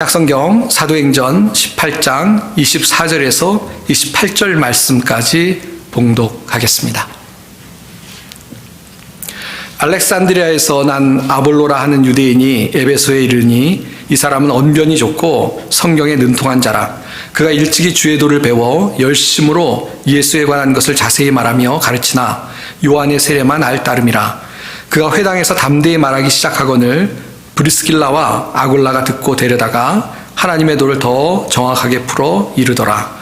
신약성경 사도행전 18장 24절에서 28절 말씀까지 봉독하겠습니다. 알렉산드리아에서 난 아볼로라 하는 유대인이 에베소에 이르니 이 사람은 언변이 좋고 성경에 능통한 자라. 그가 일찍이 주의 도를 배워 열심으로 예수에 관한 것을 자세히 말하며 가르치나 요한의 세례만 알따름이라. 그가 회당에서 담대히 말하기 시작하거늘 브리스길라와 아굴라가 듣고 데려다가 하나님의 도를 더 정확하게 풀어 이르더라.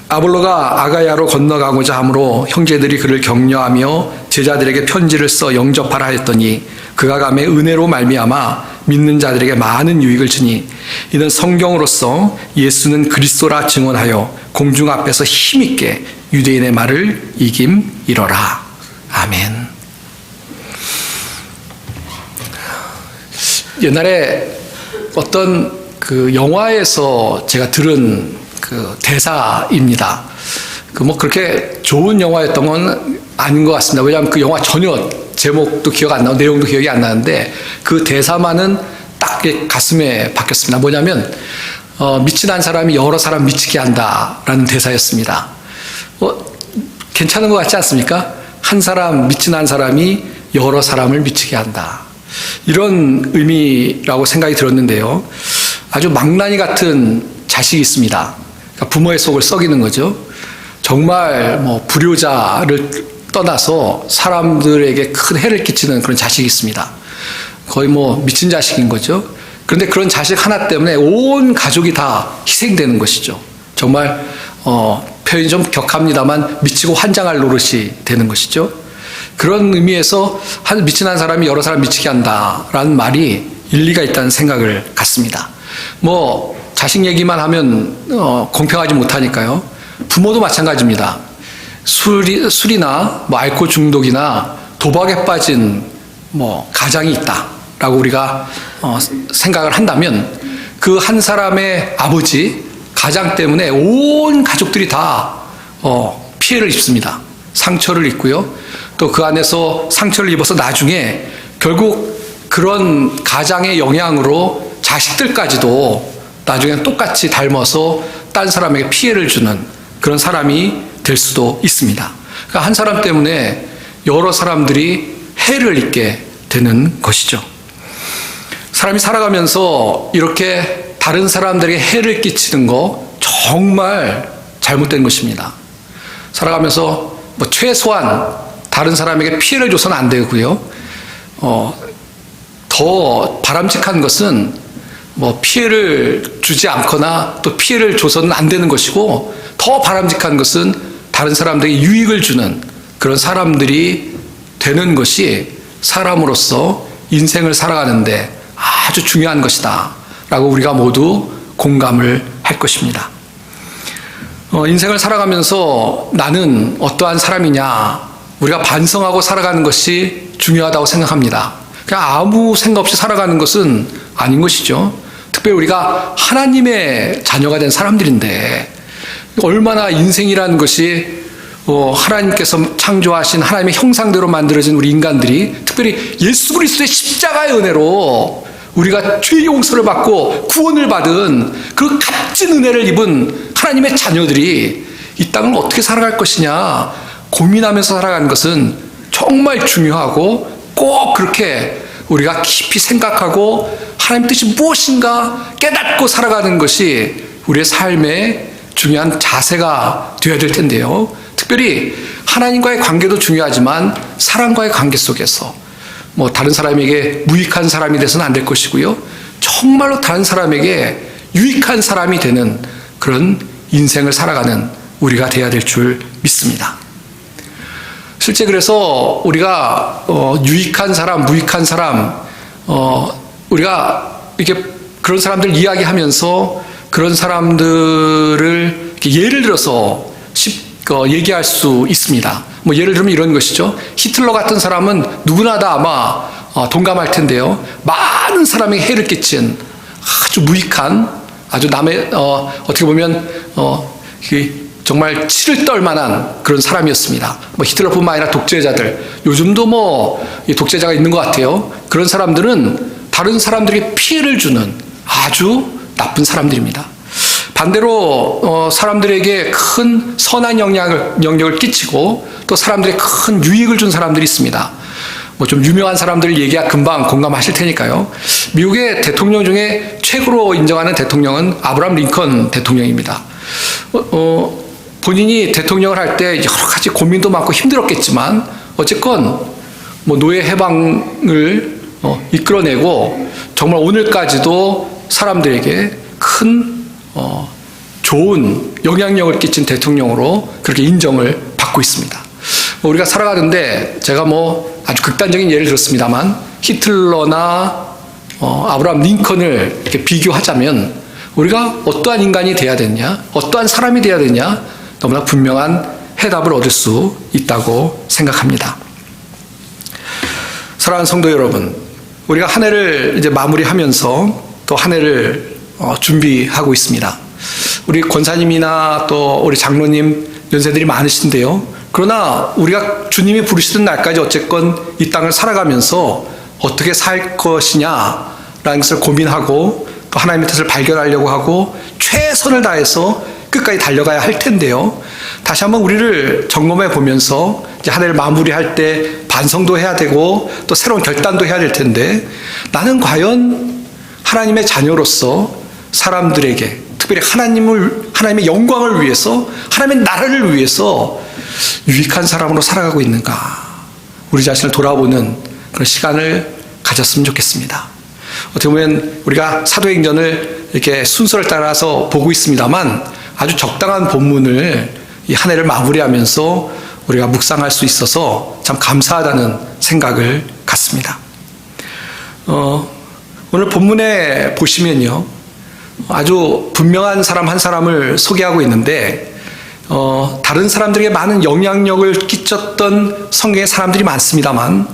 아볼로가 아가야로 건너가고자 하므로 형제들이 그를 격려하며 제자들에게 편지를 써 영접하라 했더니 그가 감에 은혜로 말미암아 믿는 자들에게 많은 유익을 주니 이는 성경으로서 예수는 그리스도라 증언하여 공중 앞에서 힘있게 유대인의 말을 이김이러라. 아멘. 옛날에 어떤 그 영화에서 제가 들은 그 대사입니다. 그렇게 좋은 영화였던 건 아닌 것 같습니다. 왜냐하면 그 영화 전혀 제목도 기억 안 나고 내용도 기억이 안 나는데 그 대사만은 딱 가슴에 박혔습니다. 뭐냐면 미친 한 사람이 여러 사람 미치게 한다라는 대사였습니다. 괜찮은 것 같지 않습니까? 한 사람, 미친 한 사람이 여러 사람을 미치게 한다. 이런 의미라고 생각이 들었는데요. 아주 망나니 같은 자식이 있습니다. 그러니까 부모의 속을 썩이는 거죠. 정말 불효자를 떠나서 사람들에게 큰 해를 끼치는 그런 자식이 있습니다. 거의 미친 자식인 거죠. 그런데 그런 자식 하나 때문에 온 가족이 다 희생되는 것이죠. 정말 표현이 좀 격합니다만 미치고 환장할 노릇이 되는 것이죠. 그런 의미에서 미친 한 사람이 여러 사람 미치게 한다라는 말이 일리가 있다는 생각을 갖습니다. 자식 얘기만 하면 공평하지 못하니까요. 부모도 마찬가지입니다. 술이나 알코올 중독이나 도박에 빠진 가장이 있다라고 우리가 생각을 한다면 그 한 사람의 아버지, 가장 때문에 온 가족들이 다 피해를 입습니다. 상처를 입고요. 또 그 안에서 상처를 입어서 나중에 결국 그런 가장의 영향으로 자식들까지도 나중에 똑같이 닮아서 딴 사람에게 피해를 주는 그런 사람이 될 수도 있습니다. 그러니까 한 사람 때문에 여러 사람들이 해를 입게 되는 것이죠. 사람이 살아가면서 이렇게 다른 사람들에게 해를 끼치는 거 정말 잘못된 것입니다. 살아가면서 최소한 다른 사람에게 피해를 줘서는 안 되고요. 더 바람직한 것은 피해를 주지 않거나 또 피해를 줘서는 안 되는 것이고 더 바람직한 것은 다른 사람들에게 유익을 주는 그런 사람들이 되는 것이 사람으로서 인생을 살아가는데 아주 중요한 것이다 라고 우리가 모두 공감을 할 것입니다. 인생을 살아가면서 나는 어떠한 사람이냐 우리가 반성하고 살아가는 것이 중요하다고 생각합니다. 그냥 아무 생각 없이 살아가는 것은 아닌 것이죠. 특별히 우리가 하나님의 자녀가 된 사람들인데 얼마나 인생이라는 것이 하나님께서 창조하신 하나님의 형상대로 만들어진 우리 인간들이 특별히 예수 그리스도의 십자가의 은혜로 우리가 죄의 용서를 받고 구원을 받은 그 값진 은혜를 입은 하나님의 자녀들이 이 땅을 어떻게 살아갈 것이냐 고민하면서 살아가는 것은 정말 중요하고 꼭 그렇게 우리가 깊이 생각하고 하나님 뜻이 무엇인가 깨닫고 살아가는 것이 우리의 삶의 중요한 자세가 되어야 될 텐데요. 특별히 하나님과의 관계도 중요하지만 사람과의 관계 속에서 다른 사람에게 무익한 사람이 돼서는 안 될 것이고요. 정말로 다른 사람에게 유익한 사람이 되는 그런 인생을 살아가는 우리가 되어야 될 줄 믿습니다. 실제 그래서 우리가 유익한 사람, 무익한 사람, 우리가 이렇게 그런 사람들 이야기하면서 그런 사람들을 예를 들어서 얘기할 수 있습니다. 예를 들면 이런 것이죠. 히틀러 같은 사람은 누구나 다 아마 동감할 텐데요. 많은 사람에게 해를 끼친 아주 무익한, 아주 남의 어떻게 보면 정말 치를 떨 만한 그런 사람이었습니다. 히틀러뿐만 아니라 독재자들, 요즘도 독재자가 있는 것 같아요. 그런 사람들은 다른 사람들에게 피해를 주는 아주 나쁜 사람들입니다. 반대로 사람들에게 큰 선한 영향력을 끼치고 또 사람들에게 큰 유익을 준 사람들이 있습니다. 뭐 좀 유명한 사람들을 얘기하 금방 공감하실 테니까요. 미국의 대통령 중에 최고로 인정하는 대통령은 아브라함 링컨 대통령입니다. 본인이 대통령을 할 때 여러 가지 고민도 많고 힘들었겠지만 어쨌건 뭐 노예 해방을 이끌어내고 정말 오늘까지도 사람들에게 큰 좋은 영향력을 끼친 대통령으로 그렇게 인정을 받고 있습니다. 우리가 살아가는데 제가 뭐 아주 극단적인 예를 들었습니다만 히틀러나 아브라함 링컨을 이렇게 비교하자면 우리가 어떠한 인간이 돼야 되냐, 어떠한 사람이 돼야 되냐 너무나 분명한 해답을 얻을 수 있다고 생각합니다. 사랑하는 성도 여러분, 우리가 한 해를 이제 마무리하면서 또 한 해를 준비하고 있습니다. 우리 권사님이나 또 우리 장로님 연세들이 많으신데요. 그러나 우리가 주님이 부르시던 날까지 어쨌건 이 땅을 살아가면서 어떻게 살 것이냐라는 것을 고민하고 또 하나님의 뜻을 발견하려고 하고 최선을 다해서 끝까지 달려가야 할 텐데요. 다시 한번 우리를 점검해 보면서 이제 한 해를 마무리할 때 반성도 해야 되고 또 새로운 결단도 해야 될 텐데 나는 과연 하나님의 자녀로서 사람들에게 특별히 하나님의 영광을 위해서 하나님의 나라를 위해서 유익한 사람으로 살아가고 있는가? 우리 자신을 돌아보는 그런 시간을 가졌으면 좋겠습니다. 어떻게 보면 우리가 사도행전을 이렇게 순서를 따라서 보고 있습니다만 아주 적당한 본문을 이 한 해를 마무리하면서 우리가 묵상할 수 있어서 참 감사하다는 생각을 갖습니다. 오늘 본문에 보시면요. 아주 분명한 사람 한 사람을 소개하고 있는데 다른 사람들에게 많은 영향력을 끼쳤던 성경의 사람들이 많습니다만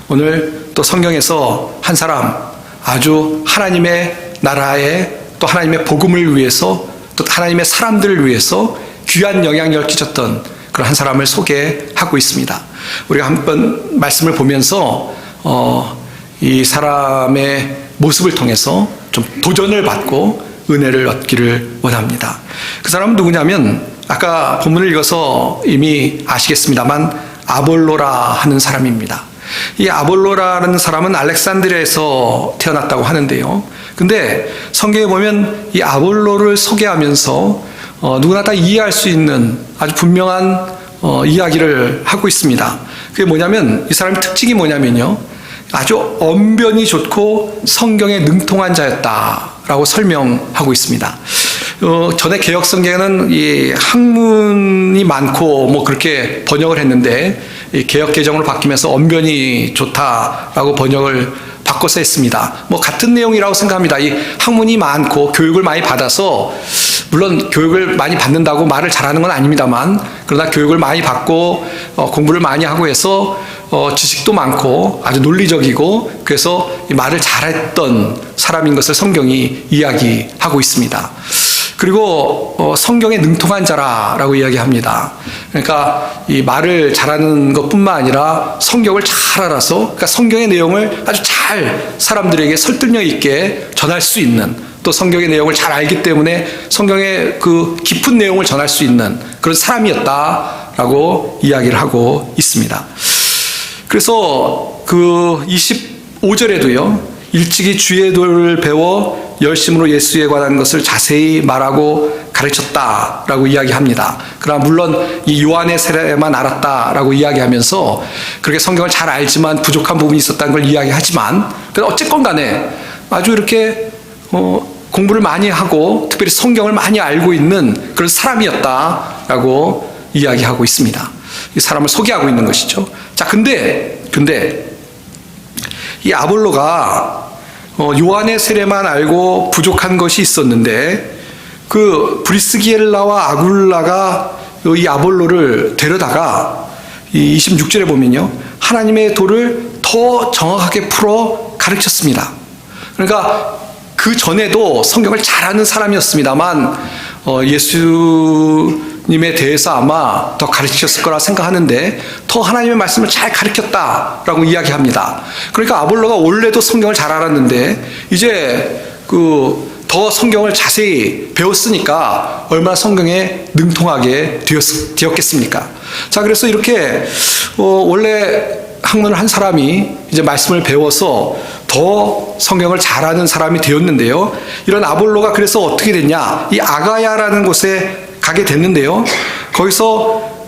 오늘 또 성경에서 한 사람 아주 하나님의 나라에 또 하나님의 복음을 위해서 또 하나님의 사람들을 위해서 귀한 영향력을 끼쳤던 그런 한 사람을 소개하고 있습니다. 우리가 한번 말씀을 보면서 이 사람의 모습을 통해서 좀 도전을 받고 은혜를 얻기를 원합니다. 그 사람은 누구냐면 아까 본문을 읽어서 이미 아시겠습니다만 아볼로라 하는 사람입니다. 이 아볼로라는 사람은 알렉산드리아에서 태어났다고 하는데요. 근데 성경에 보면 이 아볼로를 소개하면서 누구나 다 이해할 수 있는 아주 분명한 이야기를 하고 있습니다. 그게 뭐냐면 이 사람의 특징이 뭐냐면요. 아주 언변이 좋고 성경에 능통한 자였다라고 설명하고 있습니다. 전에 개혁 성경에는 이 학문이 많고 뭐 그렇게 번역을 했는데 이 개혁 개정으로 바뀌면서 언변이 좋다라고 번역을 바꿔서 했습니다. 뭐 같은 내용이라고 생각합니다. 이 학문이 많고 교육을 많이 받아서 물론 교육을 많이 받는다고 말을 잘하는 건 아닙니다만 그러나 교육을 많이 받고 공부를 많이 하고 해서 지식도 많고 아주 논리적이고 그래서 말을 잘했던 사람인 것을 성경이 이야기하고 있습니다. 그리고 성경에 능통한 자라라고 이야기합니다. 그러니까 이 말을 잘하는 것뿐만 아니라 성경을 잘 알아서 그러니까 성경의 내용을 아주 잘 사람들에게 설득력 있게 전할 수 있는 또 성경의 내용을 잘 알기 때문에 성경의 그 깊은 내용을 전할 수 있는 그런 사람이었다라고 이야기를 하고 있습니다. 그래서 그 25절에도요. 일찍이 주의 도를 배워 열심으로 예수에 관한 것을 자세히 말하고 가르쳤다라고 이야기합니다. 그러나 물론 이 요한의 세례만 알았다라고 이야기하면서 그렇게 성경을 잘 알지만 부족한 부분이 있었다는 걸 이야기하지만 어쨌건 간에 아주 이렇게 공부를 많이 하고 특별히 성경을 많이 알고 있는 그런 사람이었다라고 이야기하고 있습니다. 이 사람을 소개하고 있는 것이죠. 자, 근데 이 아볼로가 요한의 세례만 알고 부족한 것이 있었는데 그 브리스기엘라와 아굴라가 이 아볼로를 데려다가 이 26절에 보면요. 하나님의 도를 더 정확하게 풀어 가르쳤습니다. 그러니까 그 전에도 성경을 잘 아는 사람이었습니다만 예수님에 대해서 아마 더 가르치셨을 거라 생각하는데 더 하나님의 말씀을 잘 가르쳤다라고 이야기합니다. 그러니까 아볼로가 원래도 성경을 잘 알았는데 이제 그 더 성경을 자세히 배웠으니까 얼마나 성경에 능통하게 되었겠습니까? 자, 그래서 이렇게 원래 학문을 한 사람이 이제 말씀을 배워서 더 성경을 잘하는 사람이 되었는데요. 이런 아볼로가 그래서 어떻게 됐냐? 이 아가야라는 곳에 가게 됐는데요. 거기서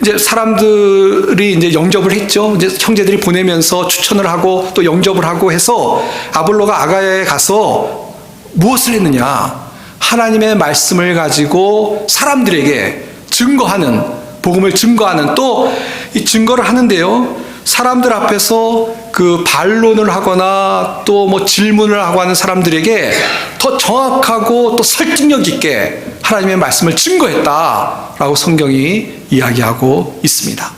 이제 사람들이 이제 영접을 했죠. 이제 형제들이 보내면서 추천을 하고 또 영접을 하고 해서 아볼로가 아가야에 가서 무엇을 했느냐? 하나님의 말씀을 가지고 사람들에게 증거하는, 복음을 증거하는, 또 이 증거를 하는데요. 사람들 앞에서 그 반론을 하거나 또 뭐 질문을 하고 하는 사람들에게 더 정확하고 또 설득력 있게 하나님의 말씀을 증거했다라고 성경이 이야기하고 있습니다.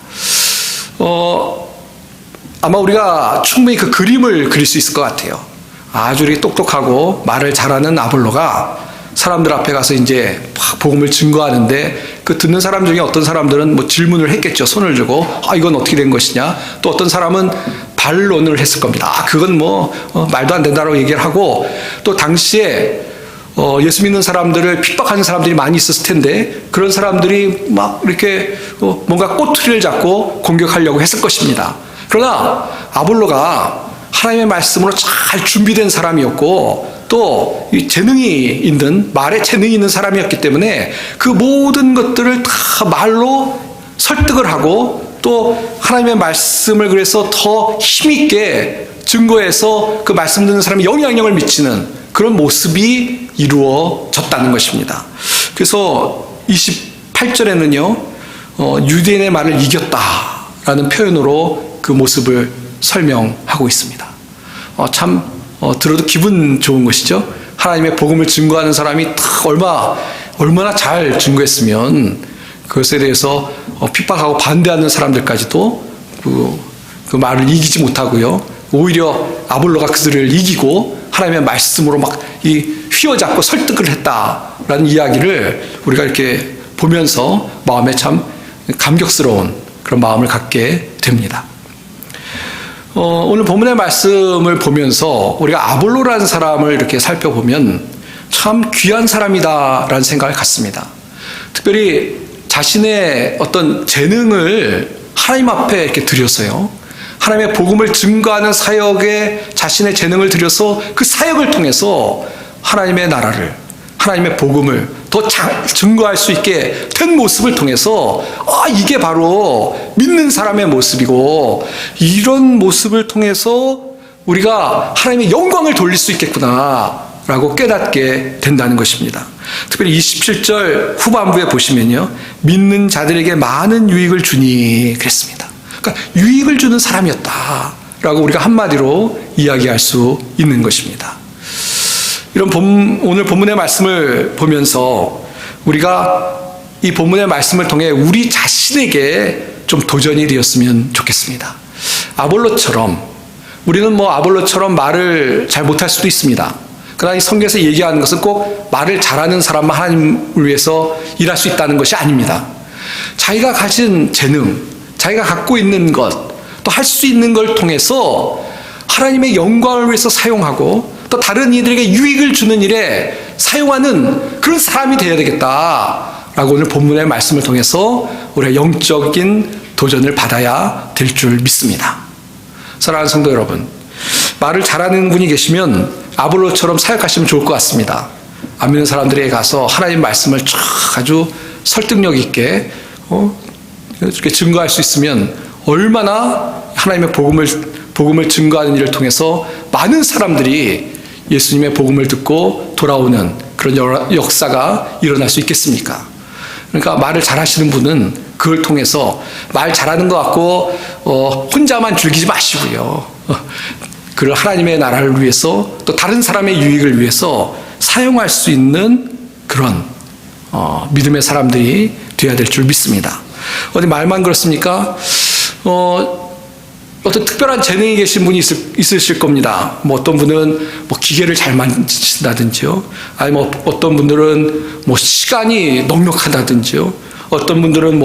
아마 우리가 충분히 그 그림을 그릴 수 있을 것 같아요. 아주 이렇게 똑똑하고 말을 잘하는 아볼로가 사람들 앞에 가서 이제 복음을 증거하는데 그 듣는 사람 중에 어떤 사람들은 뭐 질문을 했겠죠. 손을 들고 이건 어떻게 된 것이냐. 또 어떤 사람은 반론을 했을 겁니다. 그건 뭐 말도 안 된다라고 얘기를 하고, 또 당시에 예수 믿는 사람들을 핍박하는 사람들이 많이 있었을 텐데 그런 사람들이 막 이렇게 뭔가 꼬투리를 잡고 공격하려고 했을 것입니다. 그러나 아볼로가 하나님의 말씀으로 잘 준비된 사람이었고 또 재능이 있는, 말에 재능이 있는 사람이었기 때문에 그 모든 것들을 다 말로 설득을 하고 또 하나님의 말씀을 그래서 더 힘있게 증거해서 그 말씀 듣는 사람이 영향력을 미치는 그런 모습이 이루어졌다는 것입니다. 그래서 28절에는요, 유대인의 말을 이겼다라는 표현으로 그 모습을 설명하고 있습니다. 들어도 기분 좋은 것이죠. 하나님의 복음을 증거하는 사람이 얼마나 잘 증거했으면 그것에 대해서 핍박하고 반대하는 사람들까지도 그 말을 이기지 못하고요. 오히려 아볼로가 그들을 이기고 하나님의 말씀으로 막 휘어잡고 설득을 했다라는 이야기를 우리가 이렇게 보면서 마음에 참 감격스러운 그런 마음을 갖게 됩니다. 오늘 본문의 말씀을 보면서 우리가 아볼로라는 사람을 이렇게 살펴보면 참 귀한 사람이다라는 생각을 갖습니다. 특별히 자신의 어떤 재능을 하나님 앞에 이렇게 드렸어요. 하나님의 복음을 증거하는 사역에 자신의 재능을 들여서 그 사역을 통해서 하나님의 나라를, 하나님의 복음을 더 잘 증거할 수 있게 된 모습을 통해서 이게 바로 믿는 사람의 모습이고 이런 모습을 통해서 우리가 하나님의 영광을 돌릴 수 있겠구나 라고 깨닫게 된다는 것입니다. 특별히 27절 후반부에 보시면요, 믿는 자들에게 많은 유익을 주니 그랬습니다. 그러니까 유익을 주는 사람이었다 라고 우리가 한마디로 이야기할 수 있는 것입니다. 오늘 본문의 말씀을 보면서 우리가 이 본문의 말씀을 통해 우리 자신에게 좀 도전이 되었으면 좋겠습니다. 아볼로처럼, 우리는 아볼로처럼 말을 잘 못할 수도 있습니다. 그러나 이 성경에서 얘기하는 것은 꼭 말을 잘하는 사람만 하나님을 위해서 일할 수 있다는 것이 아닙니다. 자기가 가진 재능, 자기가 갖고 있는 것, 또 할 수 있는 걸 통해서 하나님의 영광을 위해서 사용하고 또 다른 이들에게 유익을 주는 일에 사용하는 그런 사람이 되어야 되겠다라고 오늘 본문의 말씀을 통해서 우리가 영적인 도전을 받아야 될 줄 믿습니다. 사랑하는 성도 여러분, 말을 잘하는 분이 계시면 아볼로처럼 사역하시면 좋을 것 같습니다. 안 믿는 사람들에게 가서 하나님 말씀을 쫙 아주 설득력 있게 이렇게 증거할 수 있으면 얼마나 하나님의 복음을 증거하는 일을 통해서 많은 사람들이 예수님의 복음을 듣고 돌아오는 그런 역사가 일어날 수 있겠습니까? 그러니까 말을 잘하시는 분은 그걸 통해서 말 잘하는 것 같고 혼자만 즐기지 마시고요. 그를 하나님의 나라를 위해서 또 다른 사람의 유익을 위해서 사용할 수 있는 그런 믿음의 사람들이 되어야 될 줄 믿습니다. 어디 말만 그렇습니까? 어떤 특별한 재능이 계신 분이 있으실 겁니다. 어떤 분은 기계를 잘 만지신다든지요. 아니 어떤 분들은 시간이 넉넉하다든지요. 어떤 분들은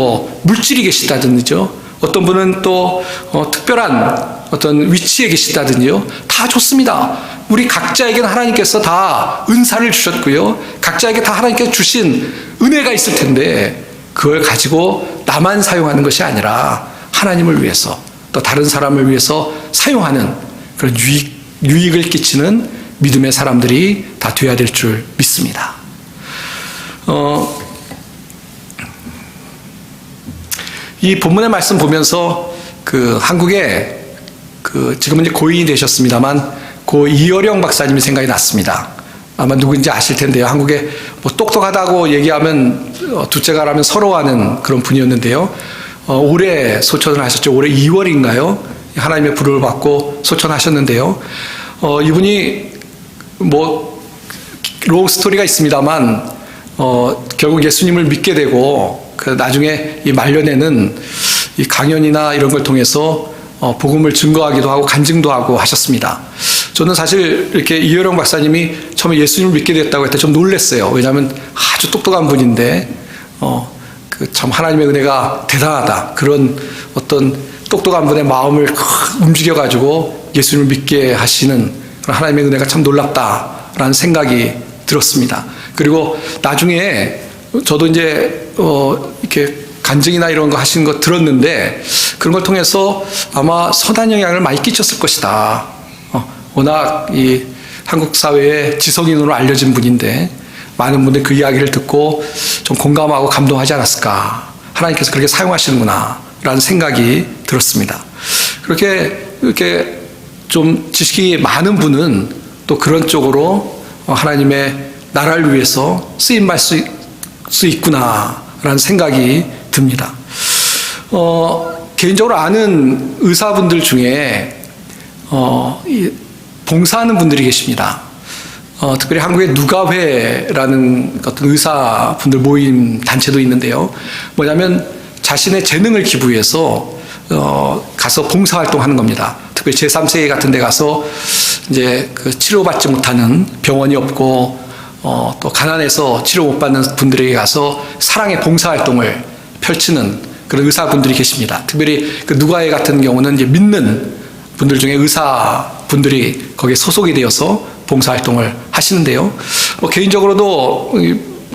물질이 계시다든지요. 어떤 분은 또 특별한 어떤 위치에 계시다든지요. 다 좋습니다. 우리 각자에게는 하나님께서 다 은사를 주셨고요. 각자에게 다 하나님께서 주신 은혜가 있을 텐데 그걸 가지고 나만 사용하는 것이 아니라 하나님을 위해서 또 다른 사람을 위해서 사용하는 그런 유익을 끼치는 믿음의 사람들이 다 되어야 될 줄 믿습니다. 이 본문의 말씀 보면서 그 한국에 지금은 이제 고인이 되셨습니다만 고 이어령 박사님이 생각이 났습니다. 아마 누구인지 아실 텐데요. 한국에 뭐 똑똑하다고 얘기하면 둘째가라면 서러워하는 그런 분이었는데요. 올해 소천을 하셨죠. 올해 2월인가요? 하나님의 부름을 받고 소천하셨는데요. 이분이 뭐 롱 스토리가 있습니다만 결국 예수님을 믿게 되고 나중에 이 말년에는 이 강연이나 이런 걸 통해서 복음을 증거하기도 하고 간증도 하고 하셨습니다. 저는 사실 이렇게 이효령 박사님이 처음에 예수님을 믿게 됐다고 할 때 좀 놀랐어요. 왜냐하면 아주 똑똑한 분인데 참 하나님의 은혜가 대단하다. 그런 어떤 똑똑한 분의 마음을 움직여가지고 예수님을 믿게 하시는 그런 하나님의 은혜가 참 놀랍다라는 생각이 들었습니다. 그리고 나중에 저도 이제 이렇게 간증이나 이런 거 하시는 거 들었는데 그런 걸 통해서 아마 선한 영향을 많이 끼쳤을 것이다. 워낙 이 한국 사회의 지성인으로 알려진 분인데 많은 분들이 그 이야기를 듣고 좀 공감하고 감동하지 않았을까. 하나님께서 그렇게 사용하시는구나 라는 생각이 들었습니다. 이렇게 좀 지식이 많은 분은 또 그런 쪽으로 하나님의 나라를 위해서 쓰임받을 수 있구나 라는 생각이 듭니다. 개인적으로 아는 의사분들 중에 봉사하는 분들이 계십니다. 특별히 한국의 누가회라는 어떤 의사분들 모임 단체도 있는데요. 뭐냐면 자신의 재능을 기부해서 가서 봉사활동하는 겁니다. 특별히 제3세계 같은 데 가서 이제 그 치료받지 못하는 병원이 없고 또 가난해서 치료 못 받는 분들에게 가서 사랑의 봉사활동을 펼치는 그런 의사분들이 계십니다. 특별히 그 누가회 같은 경우는 이제 믿는 분들 중에 의사분들이 거기에 소속이 되어서 봉사활동을 하시는데요. 개인적으로도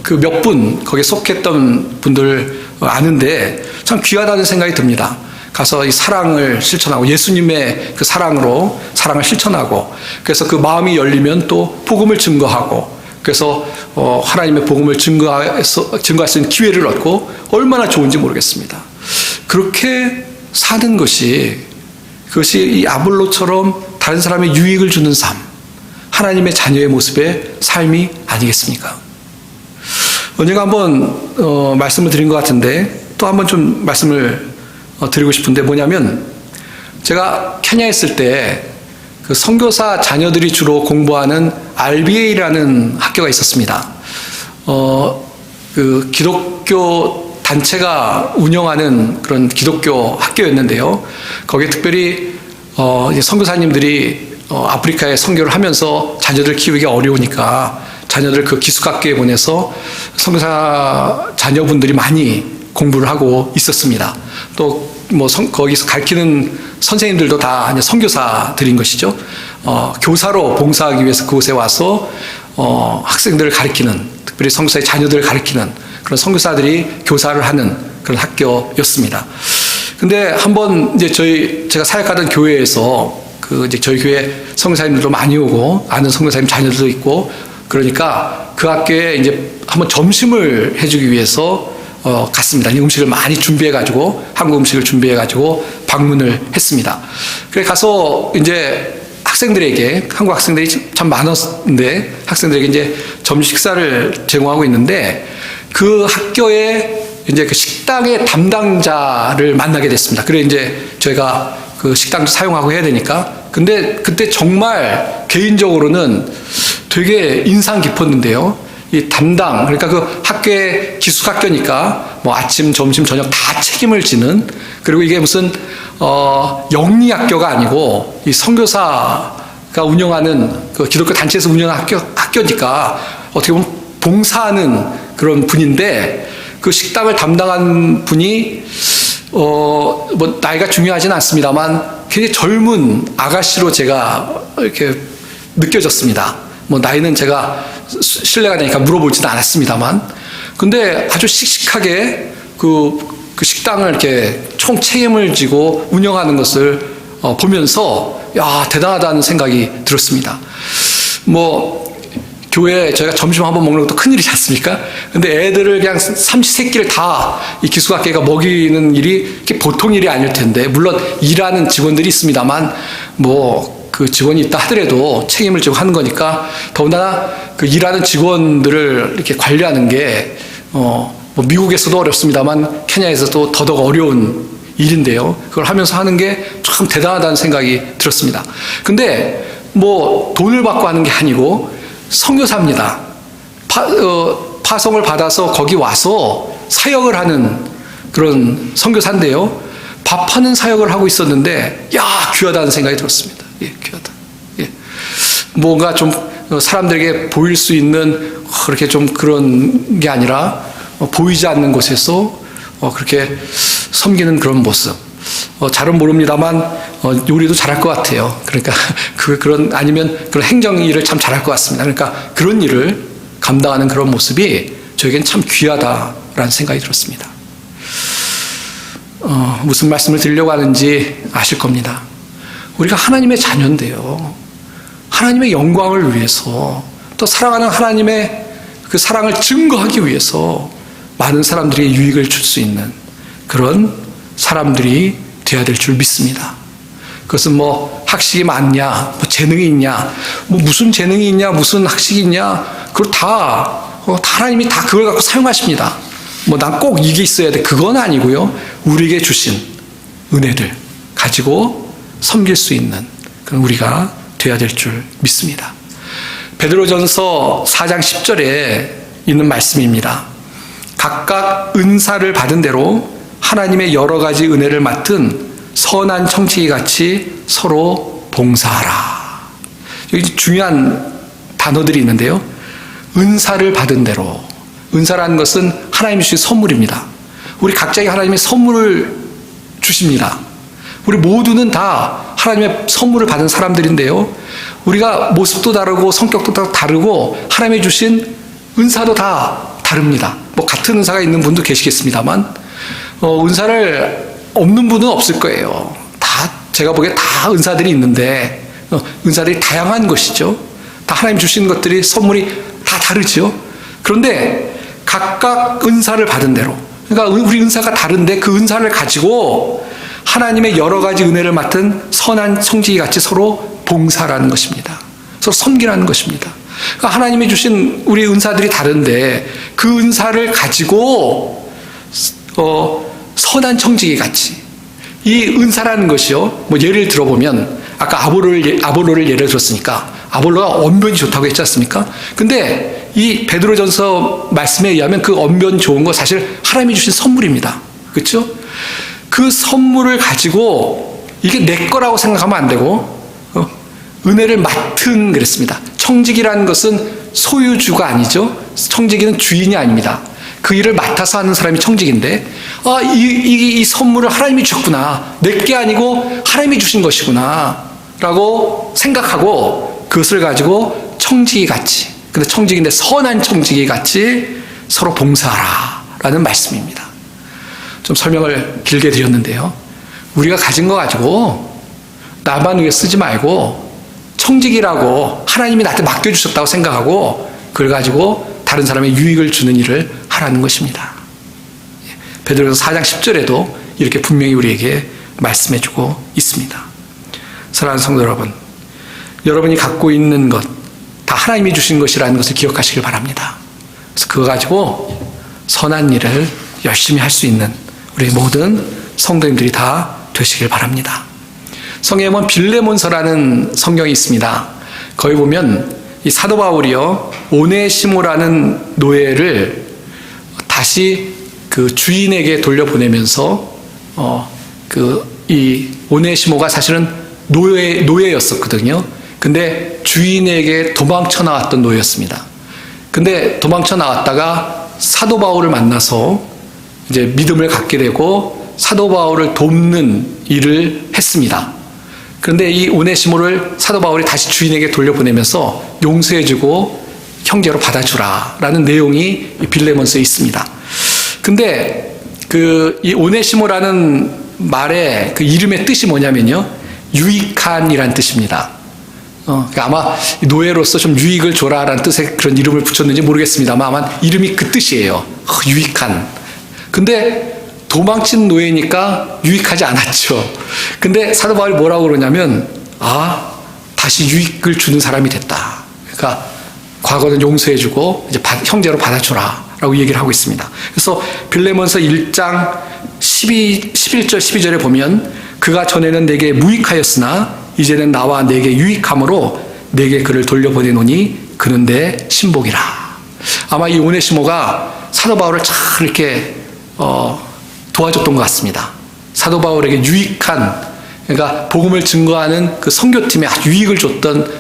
그 몇 분 거기에 속했던 분들 아는데 참 귀하다는 생각이 듭니다. 가서 이 사랑을 실천하고 예수님의 그 사랑으로 사랑을 실천하고 그래서 그 마음이 열리면 또 복음을 증거하고 그래서 하나님의 복음을 증거할 수 있는 기회를 얻고 얼마나 좋은지 모르겠습니다. 그렇게 사는 것이 그것이 이 아볼로처럼 다른 사람의 유익을 주는 삶, 하나님의 자녀의 모습의 삶이 아니겠습니까? 언젠가 한번 말씀을 드린 것 같은데 또 한번 좀 말씀을 드리고 싶은데 뭐냐면 제가 케냐에 있을 때 그 선교사 자녀들이 주로 공부하는 RBA라는 학교가 있었습니다. 그 기독교 단체가 운영하는 그런 기독교 학교였는데요. 거기에 특별히 선교사님들이 아프리카에 선교를 하면서 자녀들 키우기 어려우니까 자녀들 그 기숙학교에 보내서 선교사 자녀분들이 많이 공부를 하고 있었습니다. 또 뭐 거기서 가르치는 선생님들도 다 선교사들인 것이죠. 교사로 봉사하기 위해서 그곳에 와서 학생들을 가르치는, 특별히 선교사의 자녀들을 가르치는 그런 선교사들이 교사를 하는 그런 학교였습니다. 근데 한번 이제 제가 사역하던 교회에서 이제 저희 교회 선교사님들도 많이 오고 아는 선교사님 자녀들도 있고 그러니까 그 학교에 이제 한번 점심을 해주기 위해서 갔습니다. 음식을 많이 준비해가지고 한국 음식을 준비해가지고 방문을 했습니다. 그래 가서 이제 학생들에게 한국 학생들이 참 많았는데 학생들에게 이제 점심 식사를 제공하고 있는데 그 학교에 이제 그 식당의 담당자를 만나게 됐습니다. 그래 이제 저희가 그 식당도 사용하고 해야 되니까 근데 그때 정말 개인적으로는 되게 인상 깊었는데요. 이 담당, 그러니까 그 학교의 기숙학교니까 뭐 아침, 점심, 저녁 다 책임을 지는 그리고 이게 무슨 영리학교가 아니고 이 선교사가 운영하는 그 기독교 단체에서 운영하는 학교니까 어떻게 보면 봉사하는 그런 분인데 그 식당을 담당한 분이 뭐 나이가 중요하진 않습니다만 굉장히 젊은 아가씨로 제가 이렇게 느껴졌습니다. 뭐 나이는 제가 실례가 되니까 물어보지는 않았습니다만, 근데 아주 씩씩하게 그 식당을 이렇게 총 책임을 지고 운영하는 것을 보면서 야, 대단하다는 생각이 들었습니다. 뭐 교회 저희가 점심 한번 먹는 것도 큰일이지 않습니까? 근데 애들을 그냥 삼시세끼를 다 이 기숙학계가 먹이는 일이 이렇게 보통 일이 아닐 텐데, 물론 일하는 직원들이 있습니다만 뭐 그 직원이 있다 하더라도 책임을 지고 하는 거니까, 더군다나 그 일하는 직원들을 이렇게 관리하는 게 뭐 미국에서도 어렵습니다만 케냐에서도 더더욱 어려운 일인데요. 그걸 하면서 하는 게 참 대단하다는 생각이 들었습니다. 근데 뭐 돈을 받고 하는 게 아니고 선교사입니다. 파송을 받아서 거기 와서 사역을 하는 그런 선교사인데요. 밥하는 사역을 하고 있었는데, 야, 귀하다는 생각이 들었습니다. 예, 귀하다. 예. 뭔가 좀 사람들에게 보일 수 있는 그렇게 좀 그런 게 아니라 보이지 않는 곳에서 그렇게 섬기는 그런 모습. 잘은 모릅니다만 요리도 잘할 것 같아요. 그러니까 그런 아니면 그런 행정 일을 참 잘할 것 같습니다. 그러니까 그런 일을 감당하는 그런 모습이 저에겐 참 귀하다라는 생각이 들었습니다. 무슨 말씀을 드리려고 하는지 아실 겁니다. 우리가 하나님의 자녀인데요. 하나님의 영광을 위해서, 또 사랑하는 하나님의 그 사랑을 증거하기 위해서 많은 사람들에게 유익을 줄 수 있는 그런 사람들이 되어야 될 줄 믿습니다. 그것은 뭐 학식이 많냐, 뭐 재능이 있냐, 뭐 무슨 재능이 있냐, 무슨 학식이 있냐, 그걸 다 하나님이 다 그걸 갖고 사용하십니다. 뭐 난 꼭 이게 있어야 돼, 그건 아니고요. 우리에게 주신 은혜들 가지고 섬길 수 있는 그런 우리가 되어야 될 줄 믿습니다. 베드로전서 4장 10절에 있는 말씀입니다. 각각 은사를 받은 대로 하나님의 여러 가지 은혜를 맡은 선한 청지기 같이 서로 봉사하라. 여기 중요한 단어들이 있는데요. 은사를 받은 대로. 은사라는 것은 하나님이 주신 선물입니다. 우리 각자에게 하나님의 선물을 주십니다. 우리 모두는 다 하나님의 선물을 받은 사람들인데요. 우리가 모습도 다르고 성격도 다 다르고 하나님이 주신 은사도 다 다릅니다. 뭐 같은 은사가 있는 분도 계시겠습니다만 은사를 없는 분은 없을 거예요. 다 제가 보기에 다 은사들이 있는데 은사들이 다양한 것이죠. 다 하나님 주신 것들이 선물이 다 다르죠. 그런데 각각 은사를 받은 대로, 그러니까 우리 은사가 다른데 그 은사를 가지고 하나님의 여러 가지 은혜를 맡은 선한 청지기 같이 서로 봉사라는 것입니다. 서로 섬기라는 것입니다. 그러니까 하나님이 주신 우리 은사들이 다른데 그 은사를 가지고 선한 청지기 같이, 이 은사라는 것이요, 뭐 예를 들어보면 아까 아볼로를 예를 들었으니까 아볼로가 언변이 좋다고 했지 않습니까? 근데 이 베드로전서 말씀에 의하면 그 언변 좋은 거 사실 하나님이 주신 선물입니다. 그렇죠? 그 선물을 가지고 이게 내 거라고 생각하면 안 되고 은혜를 맡은 그랬습니다. 청지기라는 것은 소유주가 아니죠. 청지기는 주인이 아닙니다. 그 일을 맡아서 하는 사람이 청지기인데, 이 선물을 하나님이 주셨구나, 내게 아니고 하나님이 주신 것이구나 라고 생각하고 그것을 가지고 청지기 같이, 근데 청지기인데 선한 청지기 같이 서로 봉사하라 라는 말씀입니다. 좀 설명을 길게 드렸는데요. 우리가 가진 거 가지고 나만 위해 쓰지 말고 청지기라고 하나님이 나한테 맡겨주셨다고 생각하고 그걸 가지고 다른 사람의 유익을 주는 일을 하라는 것입니다. 베드로전서 4장 10절에도 이렇게 분명히 우리에게 말씀해주고 있습니다. 사랑하는 성도 여러분, 여러분이 갖고 있는 것 다 하나님이 주신 것이라는 것을 기억하시길 바랍니다. 그래서 그거 가지고 선한 일을 열심히 할 수 있는 우리 모든 성도님들이 다 되시길 바랍니다. 성경에 보면 빌레몬서라는 성경이 있습니다. 거기 보면 이 사도 바울이요, 오네시모라는 노예를 다시 그 주인에게 돌려보내면서 이 오네시모가 사실은 노예였었거든요. 근데 주인에게 도망쳐 나왔던 노예였습니다. 근데 도망쳐 나왔다가 사도 바울을 만나서 이제 믿음을 갖게 되고 사도 바울을 돕는 일을 했습니다. 그런데 이 오네시모를 사도 바울이 다시 주인에게 돌려보내면서 용서해주고 형제로 받아주라라는 내용이 이 빌레몬서에 있습니다. 근데 이 오네시모라는 말의 그 이름의 뜻이 뭐냐면요, 유익한이라는 뜻입니다. 그러니까 아마 노예로서 좀 유익을 줘라라는 뜻의 그런 이름을 붙였는지 모르겠습니다만 아마 이름이 그 뜻이에요. 유익한. 근데 도망친 노예니까 유익하지 않았죠. 근데 사도 바울이 뭐라고 그러냐면, 다시 유익을 주는 사람이 됐다. 그러니까 과거는 용서해주고 이제 형제로 받아주라 라고 얘기를 하고 있습니다. 그래서 빌레몬서 1장 11절 12절에 보면, 그가 전에는 내게 무익하였으나 이제는 나와 내게 유익함으로 내게 그를 돌려보내노니 그는 내 신복이라. 아마 이 오네시모가 사도 바울을 잘 이렇게 도와줬던 것 같습니다. 사도 바울에게 유익한, 그러니까 복음을 증거하는 그 선교팀에 아주 유익을 줬던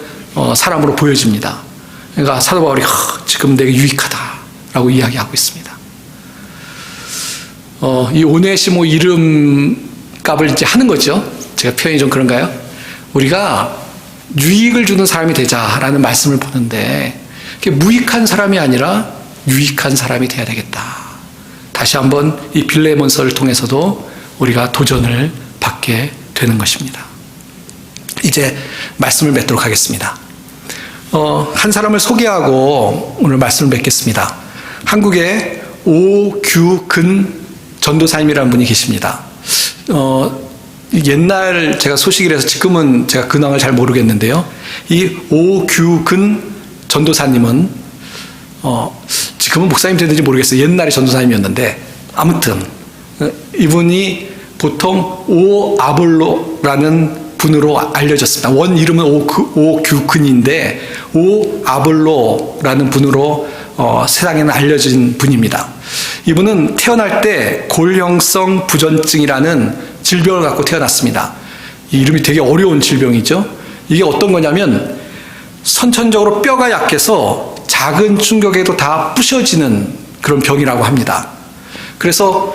사람으로 보여집니다. 그러니까 사도 바울이 지금 내게 유익하다라고 이야기하고 있습니다. 이 오네시모 이름 값을 이제 하는 거죠. 제가 표현이 좀 그런가요? 우리가 유익을 주는 사람이 되자라는 말씀을 보는데, 무익한 사람이 아니라 유익한 사람이 돼야 되겠다. 다시 한번 이 빌레몬서를 통해서도 우리가 도전을 받게 되는 것입니다. 이제 말씀을 맺도록 하겠습니다. 한 사람을 소개하고 오늘 말씀을 맺겠습니다. 한국에 오규근 전도사님이라는 분이 계십니다. 옛날 제가 소식을 해서 지금은 제가 근황을 잘 모르겠는데요. 이 오규근 전도사님은 지금은 목사님 됐는지 모르겠어요. 옛날에 전도사님이었는데, 아무튼 이분이 보통 오아볼로라는 분으로 알려졌습니다. 원 이름은 오규근인데 오아볼로라는 분으로 세상에는 알려진 분입니다. 이분은 태어날 때 골형성 부전증이라는 질병을 갖고 태어났습니다. 이 이름이 되게 어려운 질병이죠. 이게 어떤 거냐면 선천적으로 뼈가 약해서 작은 충격에도 다 부셔지는 그런 병이라고 합니다. 그래서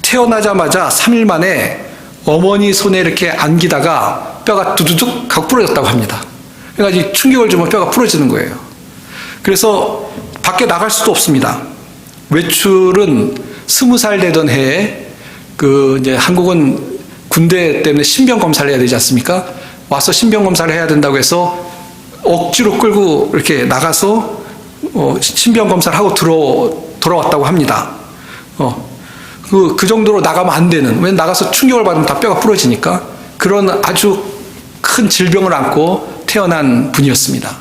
태어나자마자 3일 만에 어머니 손에 이렇게 안기다가 뼈가 두두둑 하고 부러졌다고 합니다. 그러니까 이 충격을 주면 뼈가 부러지는 거예요. 그래서 밖에 나갈 수도 없습니다. 외출은 20살 되던 해에 이제 한국은 군대 때문에 신병 검사를 해야 되지 않습니까? 와서 신병 검사를 해야 된다고 해서 억지로 끌고 이렇게 나가서 신병 검사를 하고 돌아왔다고 합니다. 그 정도로 나가면 안 되는, 왜냐면 나가서 충격을 받으면 다 뼈가 부러지니까 그런 아주 큰 질병을 안고 태어난 분이었습니다.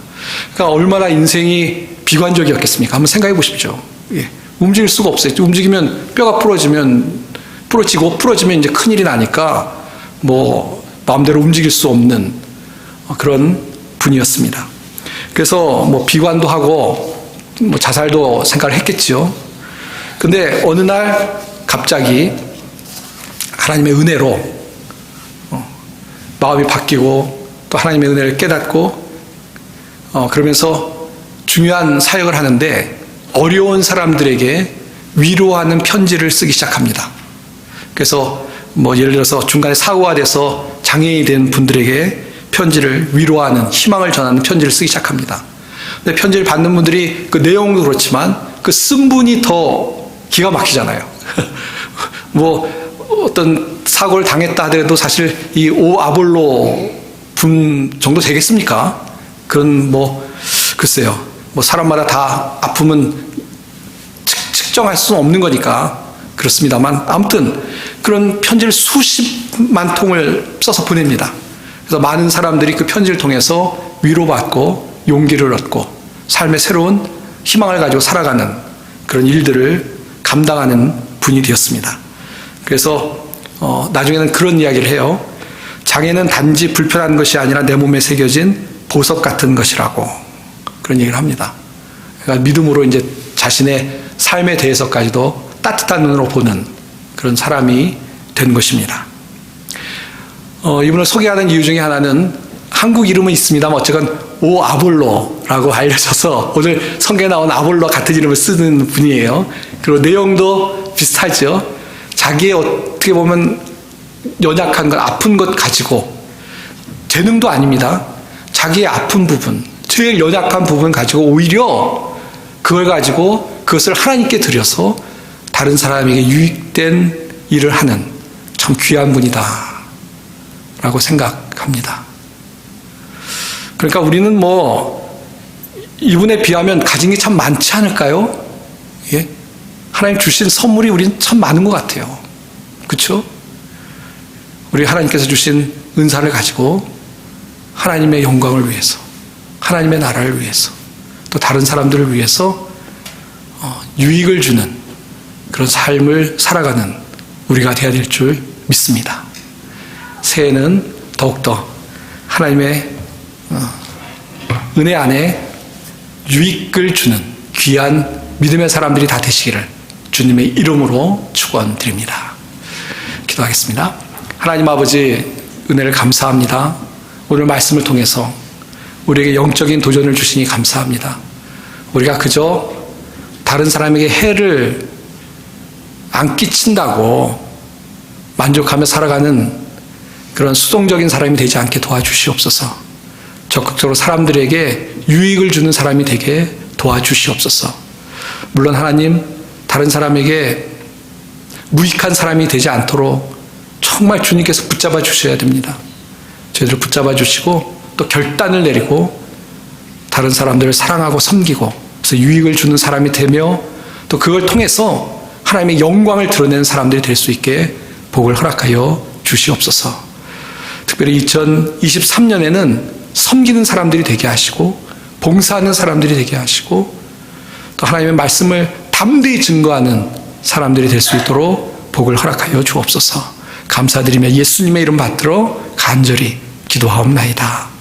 그러니까 얼마나 인생이 비관적이었겠습니까? 한번 생각해 보십시오. 예. 움직일 수가 없어요. 움직이면 뼈가 부러지면 이제 큰일이 나니까 마음대로 움직일 수 없는 그런 분이었습니다. 그래서 비관도 하고 자살도 생각을 했겠죠. 근데 어느 날 갑자기 하나님의 은혜로 마음이 바뀌고 또 하나님의 은혜를 깨닫고 그러면서 중요한 사역을 하는데 어려운 사람들에게 위로하는 편지를 쓰기 시작합니다. 그래서 예를 들어서 중간에 사고가 돼서 장애인이 된 분들에게 편지를 위로하는, 희망을 전하는 편지를 쓰기 시작합니다. 근데 편지를 받는 분들이 그 내용도 그렇지만 그 쓴 분이 더 기가 막히잖아요. 어떤 사고를 당했다 하더라도 사실 이 오아볼로 분 정도 되겠습니까? 그건 글쎄요. 사람마다 다 아픔은 측정할 수는 없는 거니까 그렇습니다만, 아무튼 그런 편지를 수십만 통을 써서 보냅니다. 그래서 많은 사람들이 그 편지를 통해서 위로받고 용기를 얻고 삶의 새로운 희망을 가지고 살아가는 그런 일들을 감당하는 분이 되었습니다. 그래서 나중에는 그런 이야기를 해요. 장애는 단지 불편한 것이 아니라 내 몸에 새겨진 보석 같은 것이라고 그런 얘기를 합니다. 그러니까 믿음으로 이제 자신의 삶에 대해서까지도 따뜻한 눈으로 보는 그런 사람이 된 것입니다. 이분을 소개하는 이유 중에 하나는 한국 이름은 있습니다만 어쨌건 오아볼로라고 알려져서 오늘 성경에 나온 아볼로 같은 이름을 쓰는 분이에요. 그리고 내용도 비슷하죠. 자기의 어떻게 보면 연약한 것, 아픈 것 가지고, 재능도 아닙니다. 자기의 아픈 부분, 제일 연약한 부분 가지고 오히려 그걸 가지고 그것을 하나님께 드려서 다른 사람에게 유익된 일을 하는 참 귀한 분이다 라고 생각합니다. 그러니까 우리는 이분에 비하면 가진 게 참 많지 않을까요? 예? 하나님 주신 선물이 우리는 참 많은 것 같아요. 그렇죠? 우리 하나님께서 주신 은사를 가지고 하나님의 영광을 위해서, 하나님의 나라를 위해서, 또 다른 사람들을 위해서 유익을 주는 그런 삶을 살아가는 우리가 되어야 될 줄 믿습니다. 새해는 더욱더 하나님의 은혜 안에 유익을 주는 귀한 믿음의 사람들이 다 되시기를 주님의 이름으로 축원드립니다. 기도하겠습니다. 하나님 아버지, 은혜를 감사합니다. 오늘 말씀을 통해서 우리에게 영적인 도전을 주시니 감사합니다. 우리가 그저 다른 사람에게 해를 안 끼친다고 만족하며 살아가는 그런 수동적인 사람이 되지 않게 도와주시옵소서. 적극적으로 사람들에게 유익을 주는 사람이 되게 도와주시옵소서. 물론 하나님, 다른 사람에게 무익한 사람이 되지 않도록 정말 주님께서 붙잡아 주셔야 됩니다. 저희들을 붙잡아 주시고 또 결단을 내리고 다른 사람들을 사랑하고 섬기고 그래서 유익을 주는 사람이 되며 또 그걸 통해서 하나님의 영광을 드러내는 사람들이 될 수 있게 복을 허락하여 주시옵소서. 특별히 2023년에는 섬기는 사람들이 되게 하시고 봉사하는 사람들이 되게 하시고 또 하나님의 말씀을 담대히 증거하는 사람들이 될 수 있도록 복을 허락하여 주옵소서. 감사드리며 예수님의 이름 받들어 간절히 기도하옵나이다.